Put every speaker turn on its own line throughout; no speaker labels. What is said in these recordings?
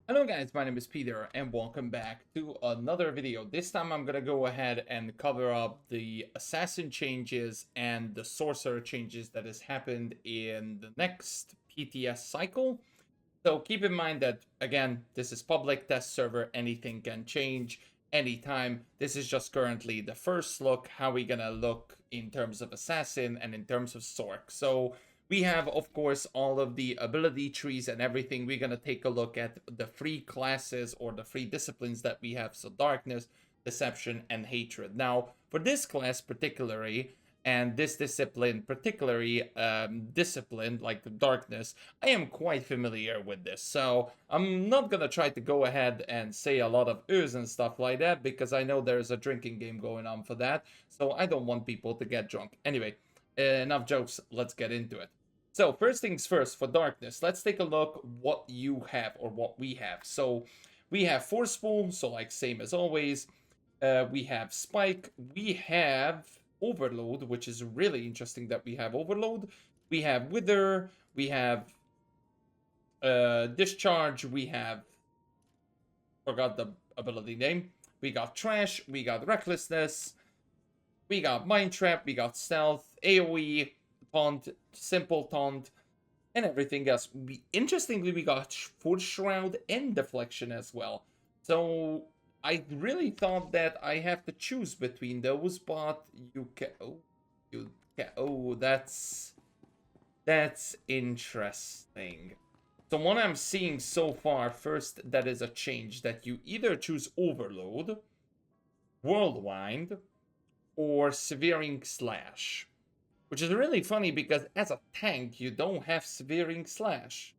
Hello guys, my name is Peter and welcome back to another video. This time I'm gonna go ahead and cover up the assassin changes and the sorcerer changes that has happened in the next PTS cycle. So keep in mind that, again, this is public test server, anything can change anytime. This is just currently the first look, how we gonna look in terms of assassin and in terms of sorc. So we have, of course, all of the ability trees and everything. We're going to take a look at the free classes or the free disciplines that we have. So darkness, deception, and hatred. Now, for this class particularly, and this discipline particularly, discipline, like the darkness, I am quite familiar with this. So I'm not going to try to go ahead and say a lot of oohs and stuff like that, because I know there's a drinking game going on for that. So I don't want people to get drunk. Anyway, enough jokes, let's get into it. So first things first, for darkness, let's take a look what you have or what we have. So we have forceful, so like same as always. We have spike, we have overload, which is really interesting that we have overload. We have wither, we have discharge, we have, forgot the ability name. We got trash, we got recklessness, we got mind trap, we got stealth, AoE, taunt, simple taunt, and everything else. Interestingly, we got Force Shroud and Deflection as well. So I really thought that I have to choose between those, but you can. Oh, that's interesting. So what I'm seeing so far, first, that is a change that you either choose Overload, Whirlwind, or Severing Slash. Which is really funny because as a tank, you don't have Severing Slash.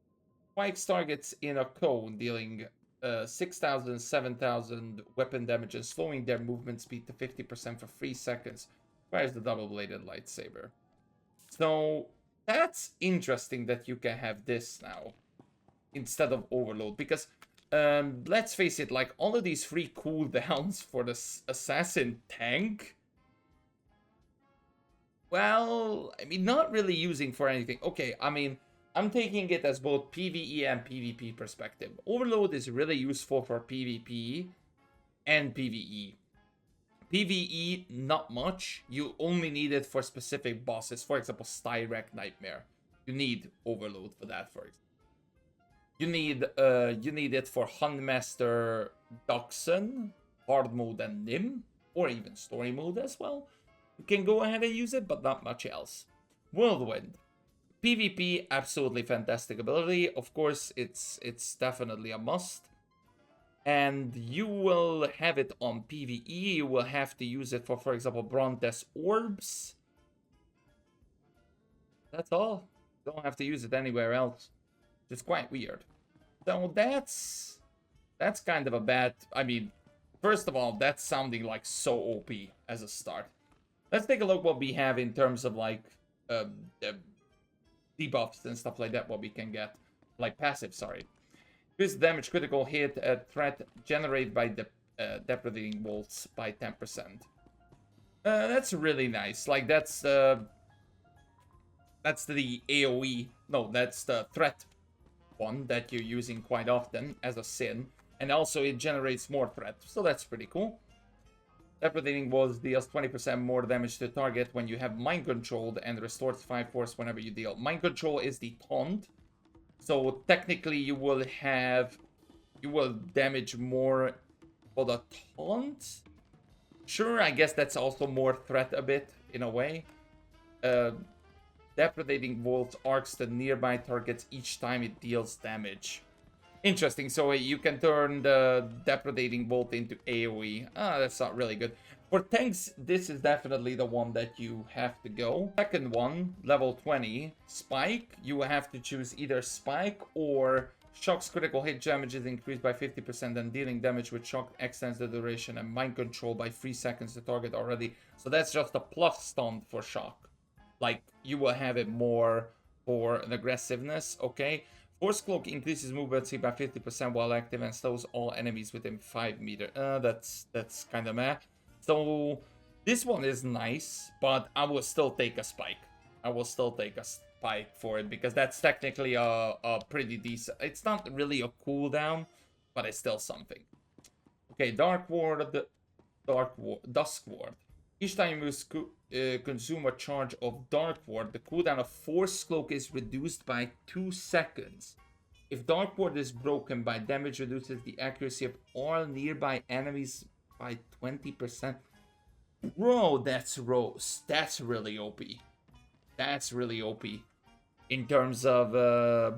Spikes targets in a cone, dealing 6,000, 7,000 weapon damage and slowing their movement speed to 50% for 3 seconds. Fires the double-bladed lightsaber. So that's interesting that you can have this now instead of Overload. Because let's face it, like all of these free cooldowns for the assassin tank, well, I mean, not really using for anything. Okay, I mean, I'm taking it as both PvE and PvP perspective. Overload is really useful for PvP and PvE. PvE, not much. You only need it for specific bosses. For example, Styrek Nightmare. You need Overload for that, for example. You need it for Huntmaster Dachshund, Hard Mode, and Nim, or even Story Mode as well. You can go ahead and use it, but not much else. Whirlwind. PvP, absolutely fantastic ability. Of course, it's definitely a must. And you will have it on PvE. You will have to use it for example, Brontes Orbs. That's all. You don't have to use it anywhere else. It's quite weird. So that's kind of a bad... I mean, first of all, that's sounding like so OP as a start. Let's take a look what we have in terms of like debuffs and stuff like that, what we can get. Like passive, sorry. Increase damage, critical hit, threat generated by the depredating bolts by 10%. That's really nice. Like that's the AoE. No, that's the threat one that you're using quite often as a sin. And also it generates more threat. So that's pretty cool. Depredating Bolts deals 20% more damage to target when you have mind controlled and restores 5 force whenever you deal. Mind control is the taunt. So technically you will damage more for the taunt. Sure, I guess that's also more threat a bit in a way. Depredating Bolts arcs to nearby targets each time it deals damage. Interesting, so you can turn the Depredating Bolt into AoE. That's not really good. For tanks, this is definitely the one that you have to go. Second one, level 20, Spike. You have to choose either Spike or Shock's critical hit damage is increased by 50% and dealing damage with Shock extends the duration and Mind Control by 3 seconds to target already. So that's just a plus stunt for Shock. Like, you will have it more for an aggressiveness, okay? Force Cloak increases movement speed by 50% while active and slows all enemies within 5 meters. That's kind of meh. So this one is nice, but I will still take a Spike. I will still take a Spike for it because that's technically a pretty decent... It's not really a cooldown, but it's still something. Okay, Dusk Ward. Each time you consume a charge of Dark Ward, the cooldown of Force Cloak is reduced by 2 seconds. If Dark Ward is broken by damage, reduces the accuracy of all nearby enemies by 20%. Bro, that's Rose. That's really OP. That's really OP. In terms of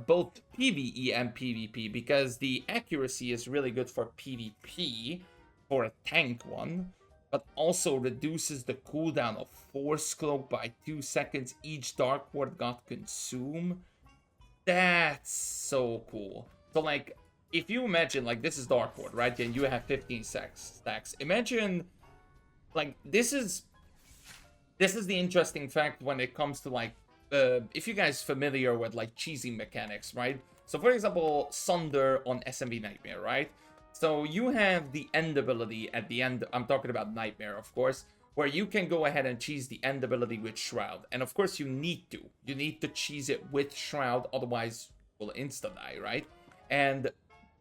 both PvE and PvP, because the accuracy is really good for PvP, for a tank one, but also reduces the cooldown of Force Cloak by 2 seconds each Dark Ward got consumed. That's so cool. So like, if you imagine, like, this is Dark Ward, right? And you have 15 stacks. Imagine, like, this is the interesting fact when it comes to, like, if you guys familiar with, like, cheesing mechanics, right? So, for example, Sunder on SMB Nightmare, right? So, you have the end ability at the end. I'm talking about Nightmare, of course, where you can go ahead and cheese the end ability with Shroud. And, of course, you need to. You need to cheese it with Shroud, otherwise you'll insta-die, right? And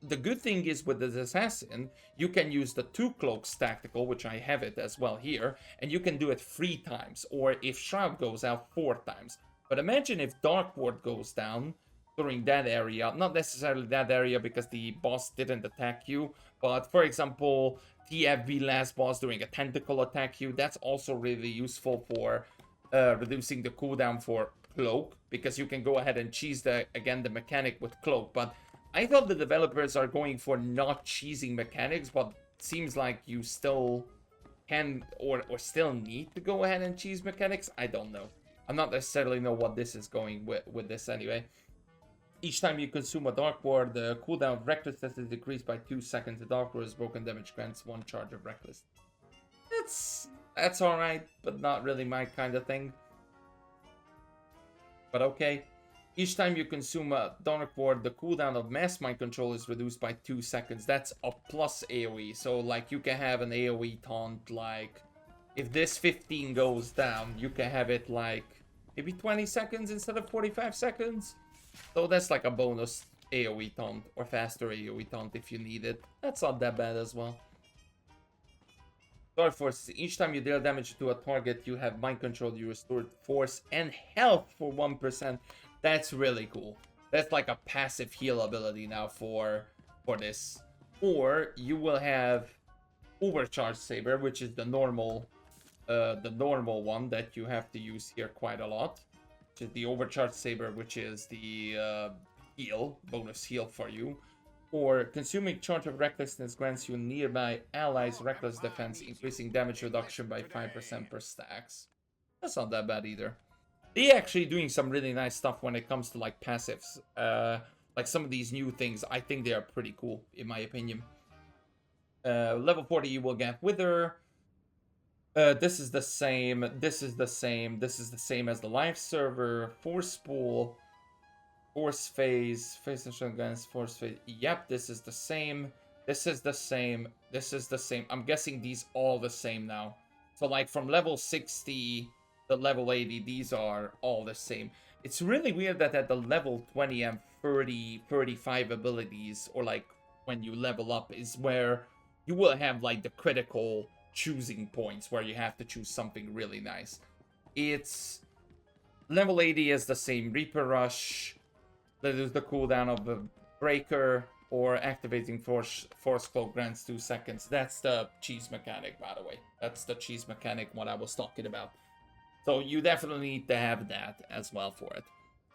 the good thing is with the Assassin, you can use the 2 Cloaks tactical, which I have it as well here, and you can do it 3 times, or if Shroud goes out, 4 times. But imagine if Dark Ward goes down during that area, not necessarily that area because the boss didn't attack you, but for example, TFB last boss doing a tentacle attack you, that's also really useful for reducing the cooldown for Cloak, because you can go ahead and cheese the mechanic with Cloak. But I thought the developers are going for not cheesing mechanics, but it seems like you still can or still need to go ahead and cheese mechanics. I don't know. I'm not necessarily know what this is going with this anyway. Each time you consume a Dark Ward, the cooldown of Recklessness is decreased by 2 seconds. The Dark Ward is broken, damage grants 1 charge of Reckless. That's alright, but not really my kind of thing. But okay. Each time you consume a Dark Ward, the cooldown of Mass Mind Control is reduced by 2 seconds. That's a plus AoE. So, like, you can have an AoE taunt, like, if this 15 goes down, you can have it, like, maybe 20 seconds instead of 45 seconds. So that's like a bonus AoE taunt, or faster AoE taunt if you need it. That's not that bad as well. Dark Force. Each time you deal damage to a target, you have Mind Control, you restore Force and Health for 1%. That's really cool. That's like a passive heal ability now for this. Or you will have Overcharge Saber, which is the normal one that you have to use here quite a lot. Which is the Overcharge Saber, which is the bonus heal for you. Or consuming charge of Recklessness grants you nearby allies Reckless defense, increasing damage reduction by 5% per stacks. That's not that bad either. They're actually doing some really nice stuff when it comes to like passives. Like some of these new things, I think they are pretty cool in my opinion. Level 40 you will get Wither. This is the same. This is the same. This is the same as the live server. Force Pool. Force Phase. Phase guns. Force Phase. Yep, this is the same. This is the same. This is the same. I'm guessing these all the same now. So like from level 60 to level 80, these are all the same. It's really weird that at the level 20 and 30, 35 abilities, or like when you level up, is where you will have like the critical choosing points where you have to choose something really nice. It's level 80 is the same. Reaper Rush, that is the cooldown of the Breaker, or activating Force Cloak grants 2 seconds. That's the cheese mechanic, by the way. That's the cheese mechanic what I was talking about. So you definitely need to have that as well for it.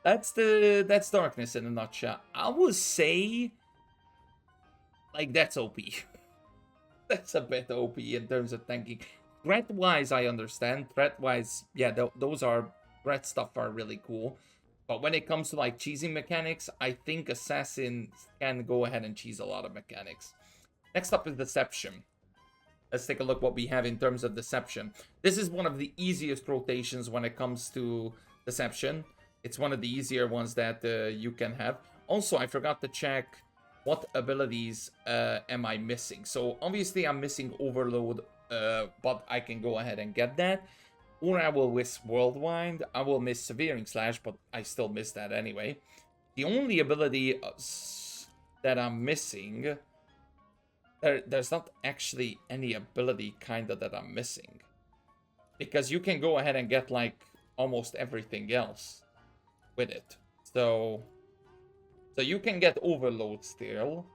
That's Darkness in a nutshell. I would say like that's OP. That's a bit OP in terms of tanking. Threat-wise, I understand. Threat-wise, yeah, those are... Threat stuff are really cool. But when it comes to, like, cheesing mechanics, I think Assassins can go ahead and cheese a lot of mechanics. Next up is Deception. Let's take a look what we have in terms of Deception. This is one of the easiest rotations when it comes to Deception. It's one of the easier ones that you can have. Also, I forgot to check... what abilities am I missing? So obviously I'm missing Overload, but I can go ahead and get that. Or I will miss Worldwide. I will miss Severing Slash, but I still miss that anyway. The only ability that I'm missing there's not actually any ability kinda that I'm missing. Because you can go ahead and get like almost everything else with it. So you can get Overload still,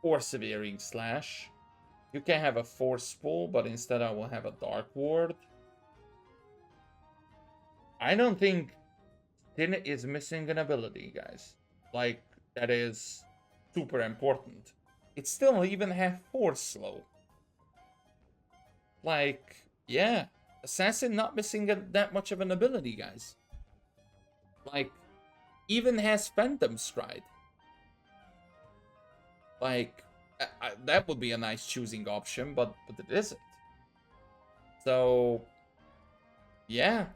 or Severing Slash. You can have a Force Pull, but instead I will have a Dark Ward. I don't think Tin is missing an ability, guys. Like, that is super important. It still even have Force Slow. Like, yeah. Assassin not missing that much of an ability, guys. Like, even has Phantom Stride. Like, that would be a nice choosing option, but it isn't. So, yeah.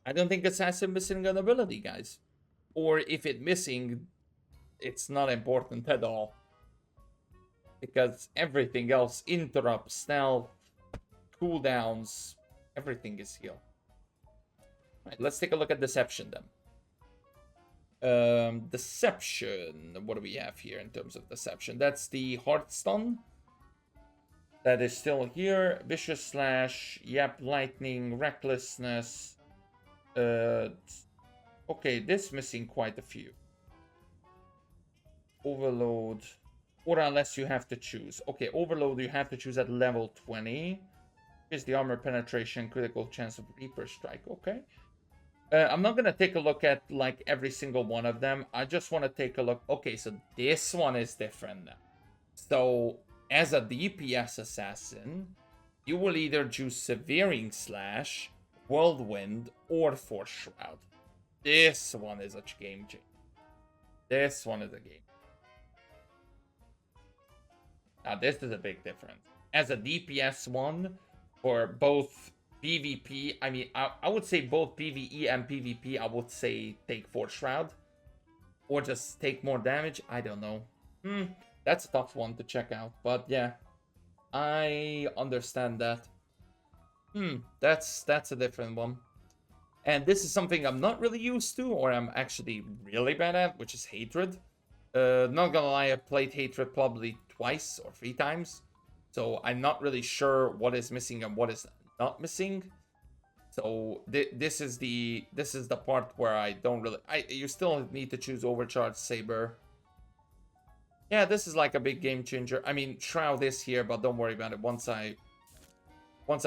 I don't think Assassin missing an ability, guys. Or if it missing, it's not important at all. Because everything else, interrupts, stealth, cooldowns, everything is heal. Alright, let's take a look at Deception then. Deception. What do we have here in terms of Deception? That's the Heart Stun. That is still here. Vicious Slash. Yep, Lightning. Recklessness. Okay, this missing quite a few. Overload. Or unless you have to choose. Okay, Overload you have to choose at level 20. Here's the Armor Penetration. Critical chance of Reaper Strike. Okay. I'm not going to take a look at, like, every single one of them. I just want to take a look. Okay, so this one is different now. So, as a DPS assassin, you will either choose Severing Slash, Whirlwind, or Force Shroud. This one is a game changer. This one is a game. Now, this is a big difference. As a DPS one, for both PvP, I mean, I would say both PvE and PvP, I would say take Force Shroud. Or just take more damage, I don't know. That's a tough one to check out, but yeah. I understand that. That's a different one. And this is something I'm not really used to, or I'm actually really bad at, which is Hatred. Not gonna lie, I played Hatred probably twice or 3 times. So I'm not really sure what is missing and what is not missing. So this is the part where I don't really... you still need to choose Overcharge Saber. Yeah, this is like a big game changer. I mean, Shroud is here, but don't worry about it. Once I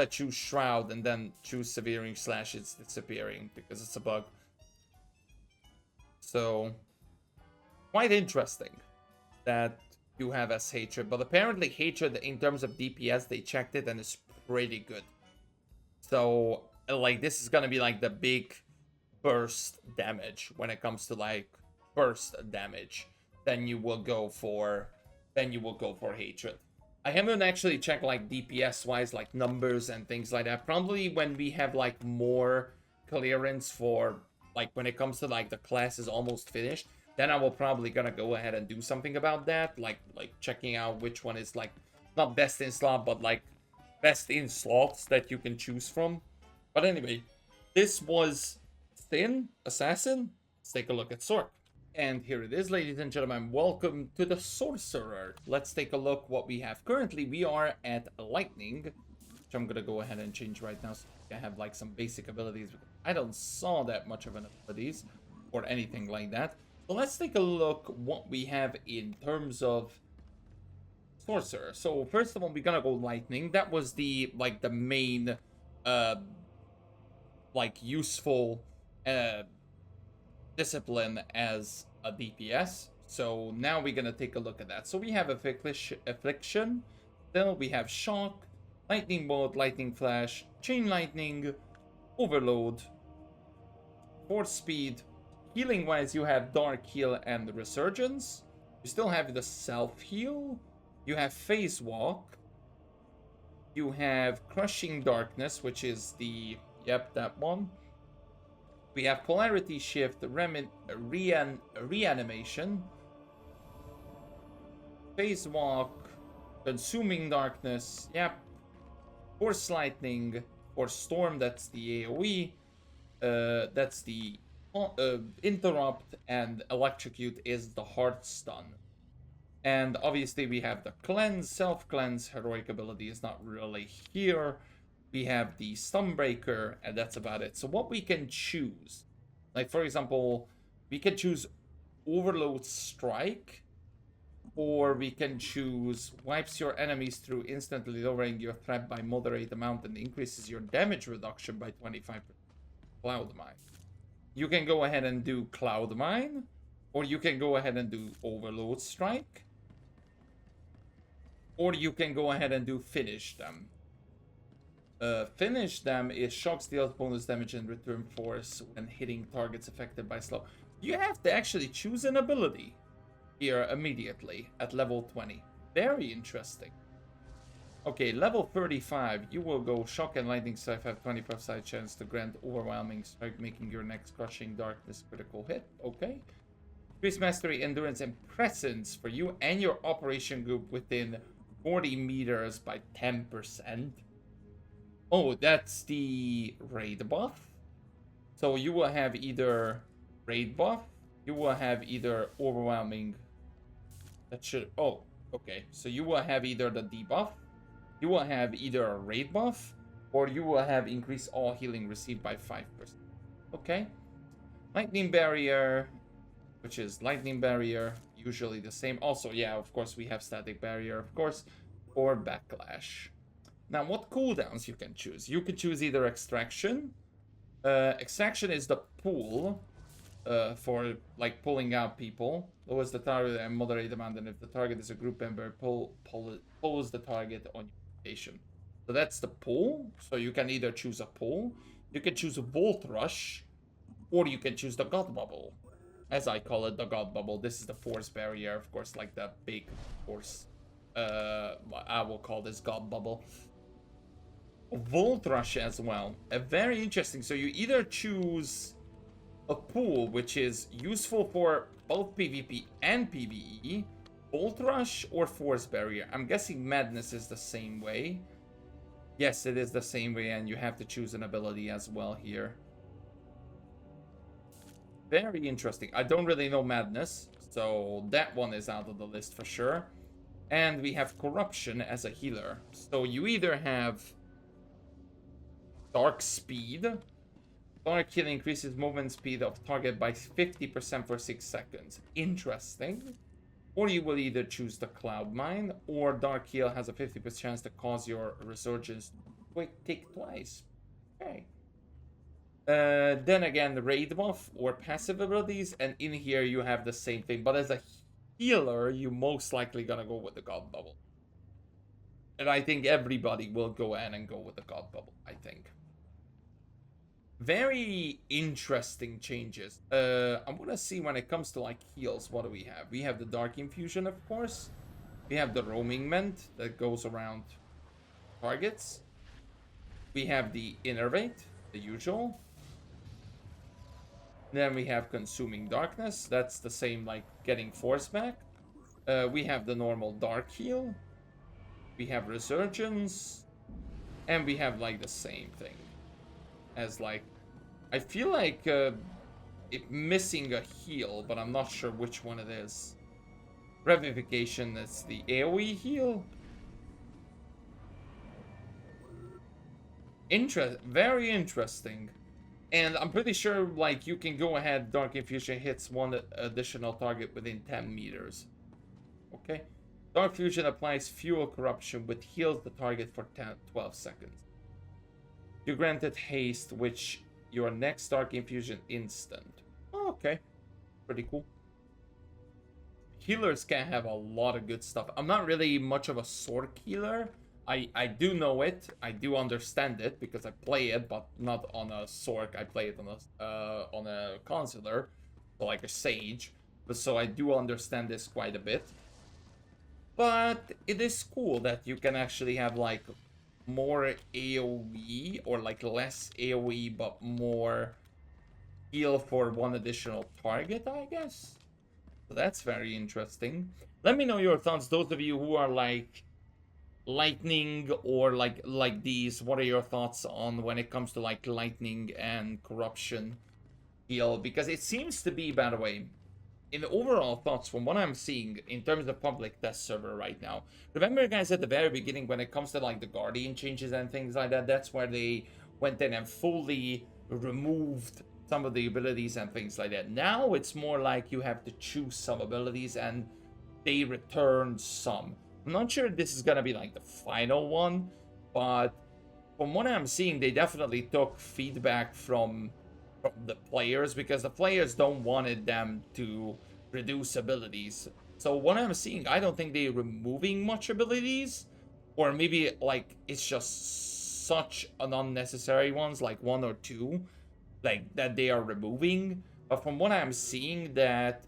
choose Shroud and then choose Severing Slash, it's disappearing because it's a bug. So, quite interesting that you have as Hatred. But apparently Hatred, in terms of DPS, they checked it and it's pretty good. So, like, this is gonna be like the big burst damage when it comes to like burst damage. Then you will go for Hatred. I haven't actually checked like DPS wise, like numbers and things like that. Probably when we have like more clearance for like when it comes to like the class is almost finished, then I will probably gonna go ahead and do something about that, like checking out which one is like not best in slot, but like best in slots that you can choose from. But anyway, this was Thin Assassin. Let's take a look at Sork. And here it is, ladies and gentlemen. Welcome to the Sorcerer. Let's take a look what we have. Currently, we are at Lightning, which I'm going to go ahead and change right now so I have like some basic abilities. I don't saw that much of an abilities or anything like that. So let's take a look what we have in terms of Sorcerer. So first of all, we're going to go Lightning. That was the main useful discipline as a DPS. So now we're gonna take a look at that. So we have Affliction, then we have Shock, Lightning Bolt, Lightning Flash, Chain Lightning, Overload, Force Speed. Healing wise, you have Dark Heal and Resurgence. You still have the Self Heal. You have Phase Walk. You have Crushing Darkness, which is that one. We have Polarity Shift, Reanimation, Phase Walk, Consuming Darkness, Force Lightning, Force Storm, that's the AoE, that's the Interrupt, and Electrocute is the Heart Stun. And obviously we have the cleanse, self-cleanse. Heroic ability is not really here. We have the Stunbreaker, and that's about it. So what we can choose, like for example, we can choose Overload Strike, or we can choose wipes your enemies through, instantly lowering your threat by moderate amount and increases your damage reduction by 25%. Cloud Mine. You can go ahead and do Cloud Mine, or you can go ahead and do Overload Strike, or you can go ahead and do Finish Them. Finish Them is shocks deals bonus damage and return force when hitting targets affected by slow. You have to actually choose an ability here immediately at level 20. Very interesting. Okay, level 35, you will go Shock and Lightning Strike, have 25% chance to grant Overwhelming Strike, making your next Crushing Darkness critical hit. Okay. Increase Mastery, Endurance, and Presence for you and your Operation Group within 40 meters by 10%. Oh, that's the raid buff. So you will have either raid buff, you will have either overwhelming. That should. Oh, okay. So you will have either the debuff, you will have either a raid buff, or you will have increase all healing received by 5%. Okay. Lightning Barrier, which is Lightning Barrier, usually the same. Also, yeah, of course, we have Static Barrier, of course, or Backlash. Now, what cooldowns you can choose? You could choose either Extraction. Extraction is the pull for like pulling out people. Lowers the target and moderate amount, and if the target is a group member, pulls the target on your location. So that's the pull. So you can either choose a pull, you can choose a Volt Rush, or you can choose the God Bubble. As I call it, the God Bubble. This is the Force Barrier, of course, like the big force. I will call this God Bubble. Volt Rush as well. Very interesting. So you either choose a pool, which is useful for both PvP and PvE, Volt Rush, or Force Barrier. I'm guessing Madness is the same way. Yes, it is the same way, and you have to choose an ability as well here. Very interesting. I don't really know Madness, so that one is out of the list for sure. And we have Corruption as a healer. So you either have Dark Speed. Dark Heal increases movement speed of target by 50% for 6 seconds. Interesting. Or you will either choose the Cloud Mine, or Dark Heal has a 50% chance to cause your Resurgence quick tick twice. Okay. Then again, the Raid buff or passive abilities, and in here you have the same thing. But as a healer, you're most likely gonna go with the God Bubble. And I think everybody will go ahead and go with the God Bubble, I think. Very interesting changes. I want to see when it comes to like heals, what do we have? We have the Dark Infusion, of course. We have the Roaming Ment that goes around targets. We have the Innervate, the usual. Then we have Consuming Darkness. That's the same like getting Force back. We have the normal Dark Heal. We have Resurgence. And we have like the same thing as like, I feel like it missing a heal, but I'm not sure which one it is. Revivification, that's the AoE heal. Very interesting. And I'm pretty sure like you can go ahead, Dark Infusion hits one additional target within 10 meters. Okay. Dark Fusion applies Fuel Corruption, which heals the target for 12 seconds. You granted haste, which your next Dark Infusion instant. Oh, okay. Pretty cool. Healers can have a lot of good stuff. I'm not really much of a Sorc healer. I do know it. I do understand it because I play it, but not on a Sorc. I play it on a Consular, so like a Sage. But so I do understand this quite a bit. But it is cool that you can actually have like more AoE, or like less AoE but more heal for one additional target, I guess. So that's very interesting. Let me know your thoughts, those of you who are like lightning or like these. What are your thoughts on when it comes to like lightning and corruption heal? Because it seems to be, by the way, in the overall thoughts from what I'm seeing in terms of public test server right now, remember guys at the very beginning when it comes to like the Guardian changes and things like that, that's where they went in and fully removed some of the abilities and things like that. Now it's more like you have to choose some abilities and they return some. I'm not sure if this is gonna be like the final one, but from what I'm seeing, they definitely took feedback from the players, because the players don't wanted them to reduce abilities. So what I'm seeing, I don't think they're removing much abilities, or maybe like it's just such an unnecessary ones, like one or two, like that they are removing. But from what I'm seeing, that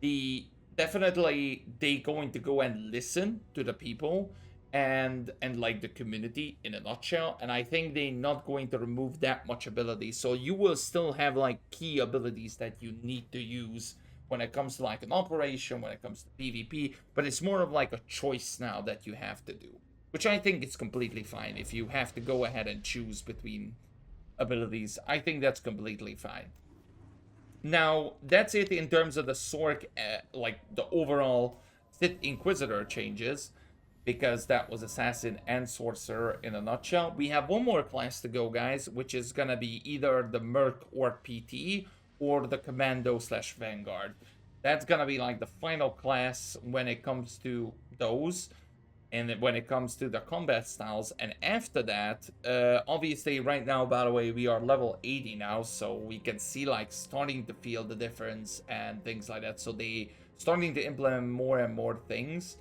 the definitely they going to go and listen to the people and like the community in a nutshell, and I think they're not going to remove that much ability, so you will still have like key abilities that you need to use when it comes to like an operation, when it comes to PvP, but it's more of like a choice now that you have to do, which I think is completely fine. If you have to go ahead and choose between abilities, I think that's completely fine. Now, that's it in terms of the SWTOR, like the overall Sith Inquisitor changes, because that was Assassin and Sorcerer in a nutshell. We have one more class to go, guys, which is gonna be either the Merc or PT, or the Commando / Vanguard. That's gonna be like the final class when it comes to those, and when it comes to the combat styles. And after that, obviously right now, by the way, we are level 80 now, so we can see like starting to feel the difference and things like that. So they starting to implement more and more things.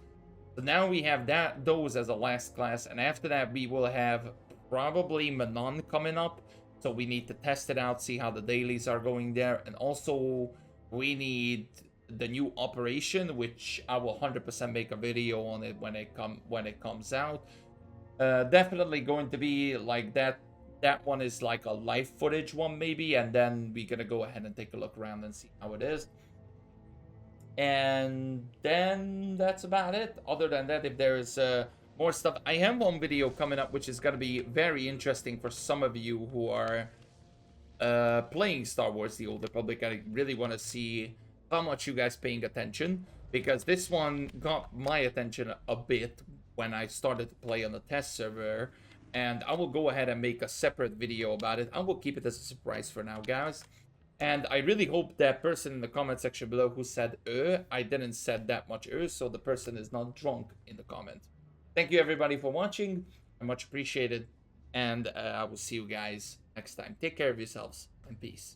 So now we have those as a last class, and after that we will have probably Manon coming up. So we need to test it out, see how the dailies are going there, and also we need the new operation, which I will 100% make a video on it when it comes out. Definitely going to be like that. That one is like a live footage one maybe, and then we're gonna go ahead and take a look around and see how it is. And then that's about it. Other than that, if there's more stuff, I have one video coming up which is gonna be very interesting for some of you who are playing Star Wars: The Old Republic. I really want to see how much you guys paying attention, because this one got my attention a bit when I started to play on the test server, and I will go ahead and make a separate video about it. I will keep it as a surprise for now, guys. And I really hope that person in the comment section below who said I didn't said that much so the person is not drunk in the comment. Thank you everybody for watching. I much appreciate it, and I will see you guys next time. Take care of yourselves, and peace.